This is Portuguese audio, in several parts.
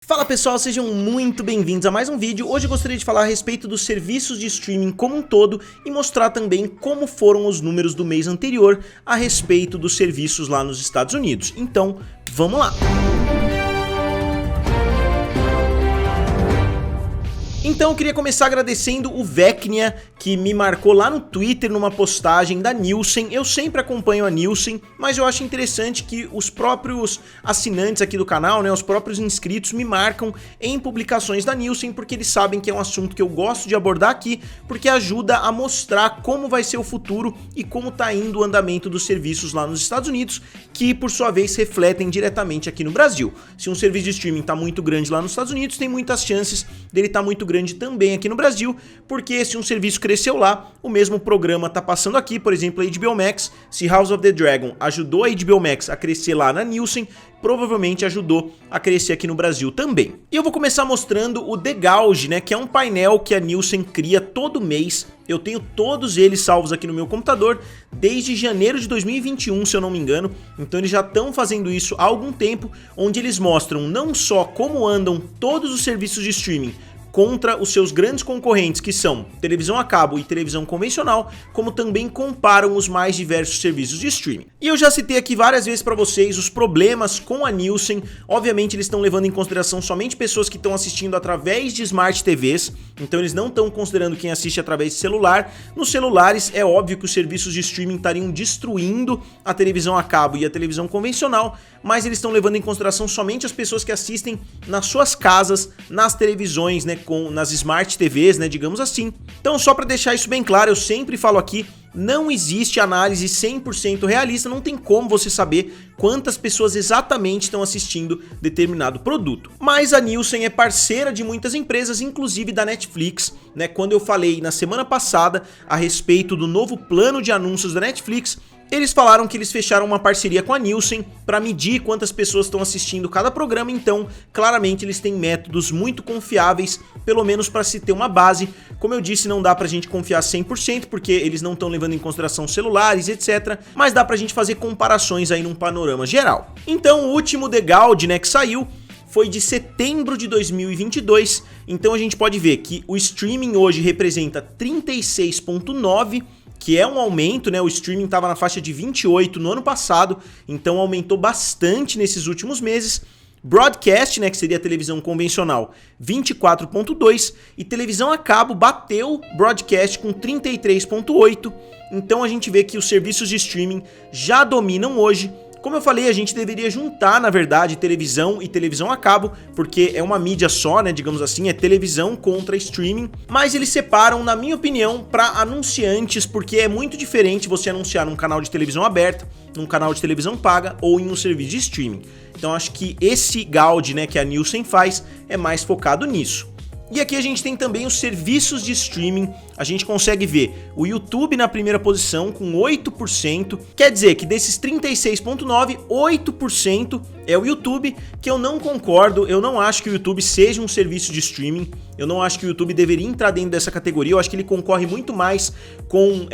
Fala pessoal, sejam muito bem-vindos a mais um vídeo. Hoje eu gostaria de falar a respeito dos serviços de streaming como um todo e mostrar também como foram os números do mês anterior a respeito dos serviços lá nos Estados Unidos. Então, vamos lá! Então eu queria começar agradecendo o Vecnia, que me marcou lá no Twitter numa postagem da Nielsen. Eu sempre acompanho a Nielsen, mas eu acho interessante que os próprios assinantes aqui do canal, né, os próprios inscritos me marcam em publicações da Nielsen, porque eles sabem que é um assunto que eu gosto de abordar aqui, porque ajuda a mostrar como vai ser o futuro e como tá indo o andamento dos serviços lá nos Estados Unidos, que por sua vez refletem diretamente aqui no Brasil. Se um serviço de streaming tá muito grande lá nos Estados Unidos, tem muitas chances dele tá muito grande também aqui no Brasil, porque se um serviço cresceu lá, o mesmo programa tá passando aqui. Por exemplo, a HBO Max. Se House of the Dragon ajudou a HBO Max a crescer lá na Nielsen, provavelmente ajudou a crescer aqui no Brasil também. E eu vou começar mostrando o The Gauge, né, que é um painel que a Nielsen cria todo mês. Eu tenho todos eles salvos aqui no meu computador desde janeiro de 2021, se eu não me engano. Então eles já estão fazendo isso há algum tempo, onde eles mostram não só como andam todos os serviços de streaming contra os seus grandes concorrentes, que são televisão a cabo e televisão convencional, como também comparam os mais diversos serviços de streaming. E eu já citei aqui várias vezes para vocês os problemas com a Nielsen. Obviamente eles estão levando em consideração somente pessoas que estão assistindo através de Smart TVs, então eles não estão considerando quem assiste através de celular. Nos celulares é óbvio que os serviços de streaming estariam destruindo a televisão a cabo e a televisão convencional, mas eles estão levando em consideração somente as pessoas que assistem nas suas casas, nas televisões, né, nas Smart TVs, né, digamos assim. Então, só para deixar isso bem claro, eu sempre falo aqui, não existe análise 100% realista, não tem como você saber quantas pessoas exatamente estão assistindo determinado produto. Mas a Nielsen é parceira de muitas empresas, inclusive da Netflix, né? Quando eu falei na semana passada a respeito do novo plano de anúncios da Netflix, eles falaram que eles fecharam uma parceria com a Nielsen para medir quantas pessoas estão assistindo cada programa, então claramente eles têm métodos muito confiáveis, pelo menos para se ter uma base. Como eu disse, não dá pra gente confiar 100%, porque eles não estão levando em consideração celulares, etc. Mas dá pra gente fazer comparações aí num panorama geral. Então o último The Gauge, né, que saiu, foi de setembro de 2022, então a gente pode ver que o streaming hoje representa 36,9%, que é um aumento, né? O streaming estava na faixa de 28 no ano passado, então aumentou bastante nesses últimos meses. Broadcast, né, que seria a televisão convencional, 24,2, e televisão a cabo bateu broadcast com 33,8. Então a gente vê que os serviços de streaming já dominam hoje. Como eu falei, a gente deveria juntar, na verdade, televisão e televisão a cabo, porque é uma mídia só, né, digamos assim, é televisão contra streaming, mas eles separam, na minha opinião, para anunciantes, porque é muito diferente você anunciar num canal de televisão aberta, num canal de televisão paga ou em um serviço de streaming. Então acho que esse Gauge, né, que a Nielsen faz, é mais focado nisso. E aqui a gente tem também os serviços de streaming. A gente consegue ver o YouTube na primeira posição com 8%, quer dizer que desses 36,9%, 8% é o YouTube, que eu não concordo. Eu não acho que o YouTube seja um serviço de streaming, eu não acho que o YouTube deveria entrar dentro dessa categoria. Eu acho que ele concorre muito mais com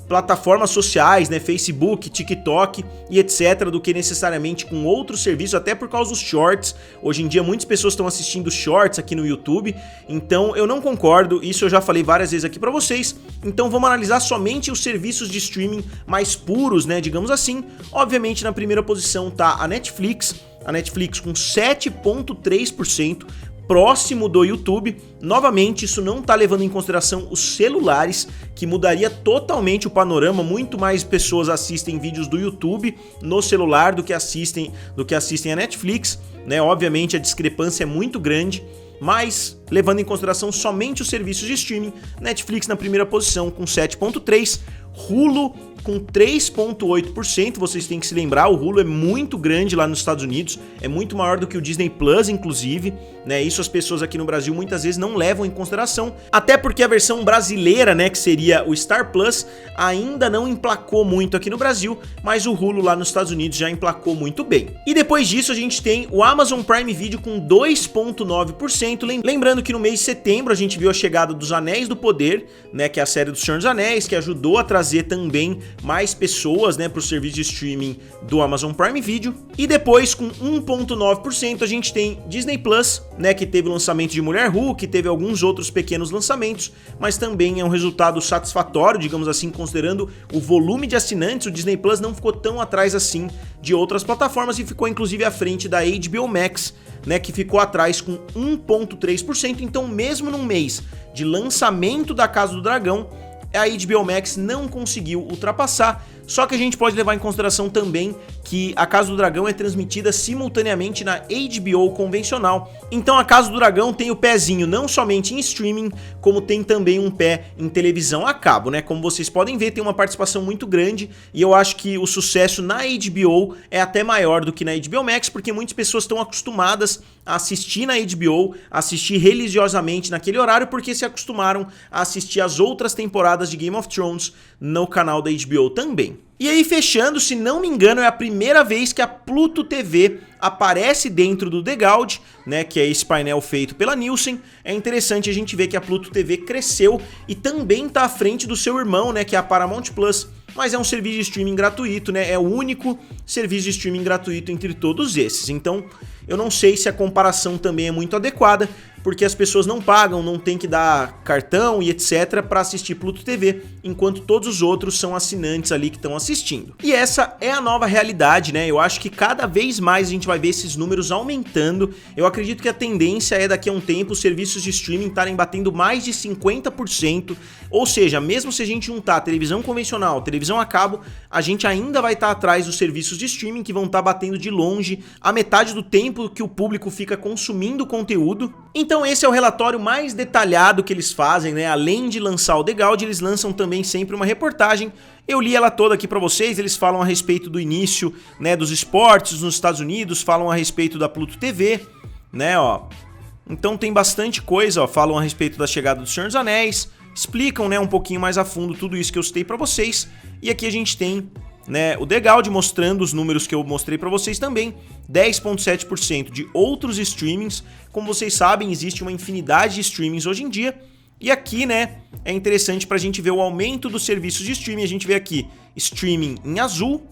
plataformas sociais, né, Facebook, TikTok e etc, do que necessariamente com outros serviços, até por causa dos shorts. Hoje em dia muitas pessoas estão assistindo shorts aqui no YouTube, então eu não concordo, isso eu já falei várias vezes aqui pra vocês. Então vamos analisar somente os serviços de streaming mais puros, né, digamos assim. Obviamente na primeira posição tá a Netflix com 7,3%, próximo do YouTube. Novamente, isso não está levando em consideração os celulares, que mudaria totalmente o panorama. Muito mais pessoas assistem vídeos do YouTube no celular do que assistem a Netflix, né? Obviamente a discrepância é muito grande, mas levando em consideração somente os serviços de streaming, Netflix na primeira posição com 7,3%, Hulu com 3,8%, vocês têm que se lembrar, o Hulu é muito grande lá nos Estados Unidos, é muito maior do que o Disney Plus, inclusive, né? Isso as pessoas aqui no Brasil muitas vezes não levam em consideração, até porque a versão brasileira, né, que seria o Star Plus, ainda não emplacou muito aqui no Brasil, mas o Hulu lá nos Estados Unidos já emplacou muito bem. E depois disso a gente tem o Amazon Prime Video com 2,9%, lembrando que no mês de setembro a gente viu a chegada dos Anéis do Poder, né, que é a série do Senhor dos Anéis, que ajudou a trazer também mais pessoas, né, para o serviço de streaming do Amazon Prime Video. E depois, com 1,9%, a gente tem Disney Plus, né, que teve o lançamento de Mulher Hulk, teve alguns outros pequenos lançamentos, mas também é um resultado satisfatório, digamos assim, considerando o volume de assinantes. O Disney Plus não ficou tão atrás assim de outras plataformas e ficou inclusive à frente da HBO Max, né, que ficou atrás com 1,3%. Então, mesmo num mês de lançamento da Casa do Dragão, a HBO Max não conseguiu ultrapassar. Só que a gente pode levar em consideração também que a Casa do Dragão é transmitida simultaneamente na HBO convencional. Então a Casa do Dragão tem o pezinho não somente em streaming, como tem também um pé em televisão a cabo, né? Como vocês podem ver, tem uma participação muito grande e eu acho que o sucesso na HBO é até maior do que na HBO Max, porque muitas pessoas estão acostumadas a assistir na HBO, a assistir religiosamente naquele horário, porque se acostumaram a assistir as outras temporadas de Game of Thrones no canal da HBO também. E aí, fechando, se não me engano, é a primeira vez que a Pluto TV aparece dentro do The Gauge, né, que é esse painel feito pela Nielsen. É interessante a gente ver que a Pluto TV cresceu e também está à frente do seu irmão, né, que é a Paramount Plus, mas é um serviço de streaming gratuito, né, é o único serviço de streaming gratuito entre todos esses. Então, eu não sei se a comparação também é muito adequada, porque as pessoas não pagam, não tem que dar cartão e etc para assistir Pluto TV, enquanto todos os outros são assinantes ali que estão assistindo. E essa é a nova realidade, né? Eu acho que cada vez mais a gente vai ver esses números aumentando. Eu acredito que a tendência é daqui a um tempo os serviços de streaming estarem batendo mais de 50%, ou seja, mesmo se a gente juntar televisão convencional, televisão a cabo, a gente ainda vai estar atrás dos serviços de streaming que vão estar batendo de longe a metade do tempo que o público fica consumindo conteúdo. Então esse é o relatório mais detalhado que eles fazem, né? Além de lançar o The Gauge, eles lançam também sempre uma reportagem. Eu li ela toda aqui pra vocês, eles falam a respeito do início, né, dos esportes nos Estados Unidos, falam a respeito da Pluto TV, né, ó. Então tem bastante coisa, ó, falam a respeito da chegada do Senhor dos Anéis, explicam, né, um pouquinho mais a fundo tudo isso que eu citei pra vocês. E aqui a gente tem, né, o The Gauge mostrando os números que eu mostrei para vocês também, 10,7% de outros streamings. Como vocês sabem, existe uma infinidade de streamings hoje em dia, e aqui, né, é interessante para a gente ver o aumento dos serviços de streaming. A gente vê aqui streaming em azul,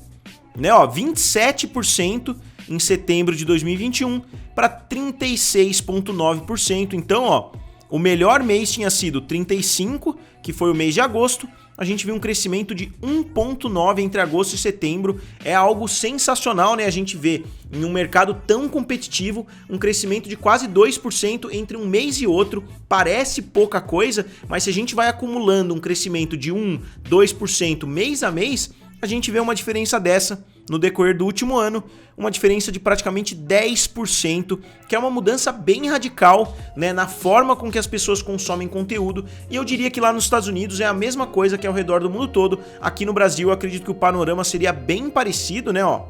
né, ó, 27% em setembro de 2021 para 36,9%. Então, ó, o melhor mês tinha sido 35, que foi o mês de agosto. A gente viu um crescimento de 1,9 entre agosto e setembro. É algo sensacional, né? A gente vê em um mercado tão competitivo um crescimento de quase 2% entre um mês e outro. Parece pouca coisa, mas se a gente vai acumulando um crescimento de 1, 2% mês a mês, a gente vê uma diferença dessa no decorrer do último ano, uma diferença de praticamente 10%, que é uma mudança bem radical, né, na forma com que as pessoas consomem conteúdo. E eu diria que lá nos Estados Unidos é a mesma coisa que ao redor do mundo todo. Aqui no Brasil eu acredito que o panorama seria bem parecido, né, ó.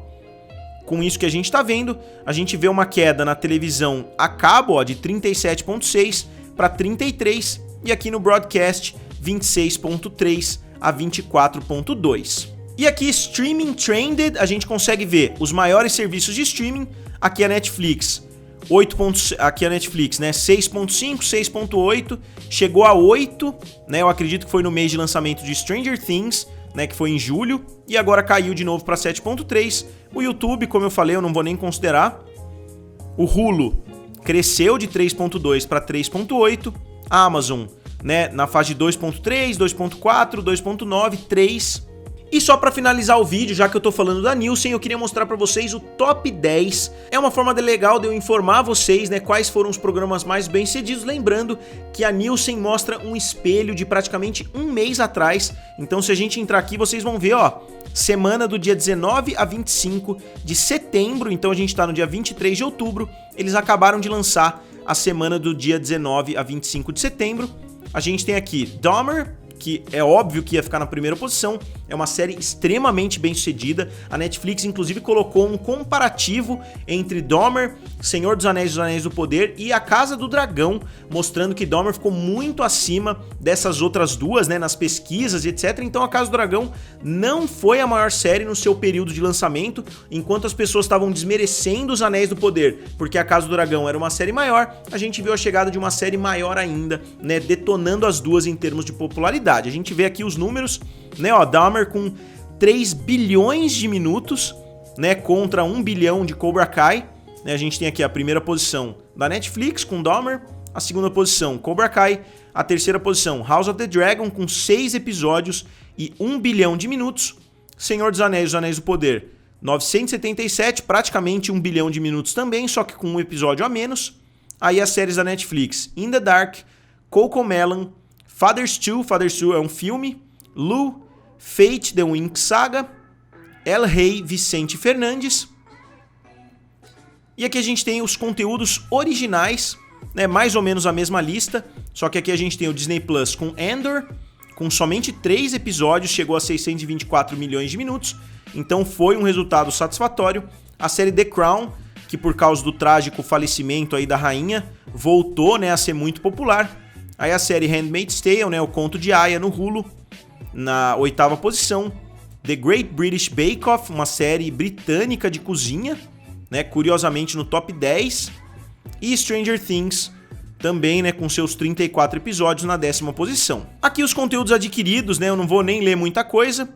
Com isso que a gente tá vendo, a gente vê uma queda na televisão a cabo, ó, de 37,6 para 33, e aqui no broadcast 26,3 a 24,2. E aqui, Streaming Trended, a gente consegue ver os maiores serviços de streaming. Aqui a Netflix, aqui a Netflix, né, 6.5, 6.8, chegou a 8, né, eu acredito que foi no mês de lançamento de Stranger Things, né, que foi em julho, e agora caiu de novo para 7.3. O YouTube, como eu falei, eu não vou nem considerar. O Hulu cresceu de 3.2 para 3.8. A Amazon, né, na fase de 2.3, 2.4, 2.9, 3. E só para finalizar o vídeo, já que eu tô falando da Nielsen, eu queria mostrar para vocês o top 10. É uma forma legal de eu informar vocês, né, quais foram os programas mais bem-sucedidos, lembrando que a Nielsen mostra um espelho de praticamente um mês atrás. Então se a gente entrar aqui, vocês vão ver, ó, semana do dia 19 a 25 de setembro, então a gente tá no dia 23 de outubro, eles acabaram de lançar a semana do dia 19 a 25 de setembro. A gente tem aqui Dahmer, que é óbvio que ia ficar na primeira posição, é uma série extremamente bem sucedida. A Netflix inclusive colocou um comparativo entre Dahmer, Senhor dos Anéis do Poder e A Casa do Dragão, mostrando que Dahmer ficou muito acima dessas outras duas, né, nas pesquisas e etc. Então A Casa do Dragão não foi a maior série no seu período de lançamento, enquanto as pessoas estavam desmerecendo Os Anéis do Poder, porque A Casa do Dragão era uma série maior, a gente viu a chegada de uma série maior ainda, né, detonando as duas em termos de popularidade. A gente vê aqui os números, né, ó, Dahmer com 3 bilhões de minutos, né, contra 1 bilhão de Cobra Kai. A gente tem aqui a primeira posição da Netflix com Dahmer, a segunda posição Cobra Kai, a terceira posição House of the Dragon com 6 episódios e 1 bilhão de minutos, Senhor dos Anéis, Os Anéis do Poder, 977, praticamente 1 bilhão de minutos também, só que com um episódio a menos. Aí as séries da Netflix, In the Dark, CoComelon, Father Stu é um filme, Lu, Fate, The Winx Saga, El Rey, Vicente Fernandes. E aqui a gente tem os conteúdos originais, né, mais ou menos a mesma lista, só que aqui a gente tem o Disney Plus com Andor, com somente 3 episódios, chegou a 624 milhões de minutos, então foi um resultado satisfatório. A série The Crown, que por causa do trágico falecimento aí da rainha, voltou, né, a ser muito popular. Aí a série Handmaid's Tale, né, o Conto de Aia no Hulu, na 8ª posição. The Great British Bake Off, uma série britânica de cozinha, né, curiosamente no top 10. E Stranger Things, também, né, com seus 34 episódios na 10ª posição. Aqui os conteúdos adquiridos, né, eu não vou nem ler muita coisa.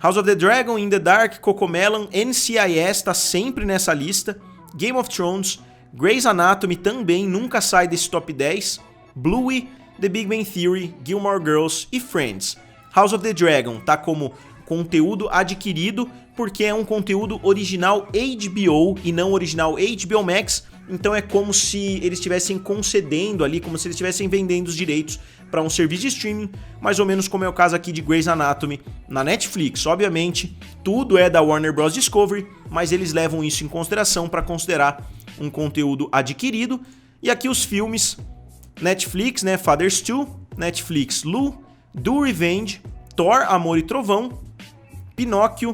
House of the Dragon, In the Dark, CoComelon, NCIS tá sempre nessa lista. Game of Thrones, Grey's Anatomy também nunca sai desse top 10. Bluey, The Big Bang Theory, Gilmore Girls e Friends. House of the Dragon tá como conteúdo adquirido porque é um conteúdo original HBO e não original HBO Max, então é como se eles estivessem concedendo ali, como se eles estivessem vendendo os direitos para um serviço de streaming, mais ou menos como é o caso aqui de Grey's Anatomy na Netflix. Obviamente, tudo é da Warner Bros. Discovery, mas eles levam isso em consideração para considerar um conteúdo adquirido. E aqui os filmes, Netflix, né, Father Stu, Netflix, Lu, Do Revenge, Thor, Amor e Trovão, Pinóquio,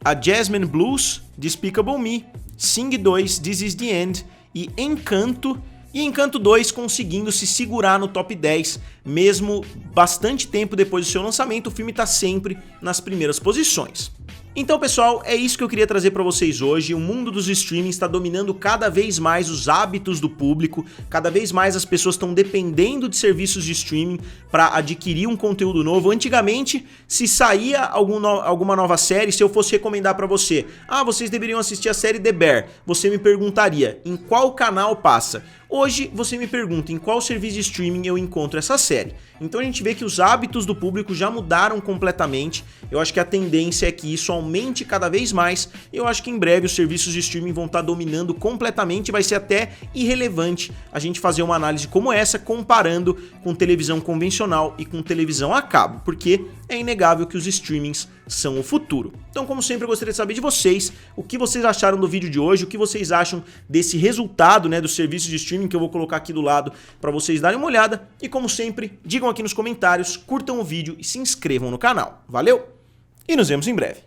A Jasmine Blues, Despicable Me, Sing 2, This Is The End e Encanto. E Encanto 2 conseguindo se segurar no top 10, mesmo bastante tempo depois do seu lançamento, o filme está sempre nas primeiras posições. Então, pessoal, é isso que eu queria trazer para vocês hoje. O mundo dos streamings está dominando cada vez mais os hábitos do público, cada vez mais as pessoas estão dependendo de serviços de streaming para adquirir um conteúdo novo. Antigamente, se saía alguma nova série, se eu fosse recomendar para você, vocês deveriam assistir a série The Bear, você me perguntaria em qual canal passa. Hoje você me pergunta em qual serviço de streaming eu encontro essa série. Então a gente vê que os hábitos do público já mudaram completamente. Eu acho que a tendência é que isso aumente cada vez mais. Eu acho que em breve os serviços de streaming vão estar dominando completamente. Vai ser até irrelevante a gente fazer uma análise como essa, comparando com televisão convencional e com televisão a cabo, porque é inegável que os streamings são o futuro. Então, como sempre, eu gostaria de saber de vocês o que vocês acharam do vídeo de hoje, o que vocês acham desse resultado, né, do serviço de streaming que eu vou colocar aqui do lado para vocês darem uma olhada. E como sempre, digam aqui nos comentários, curtam o vídeo e se inscrevam no canal. Valeu e nos vemos em breve.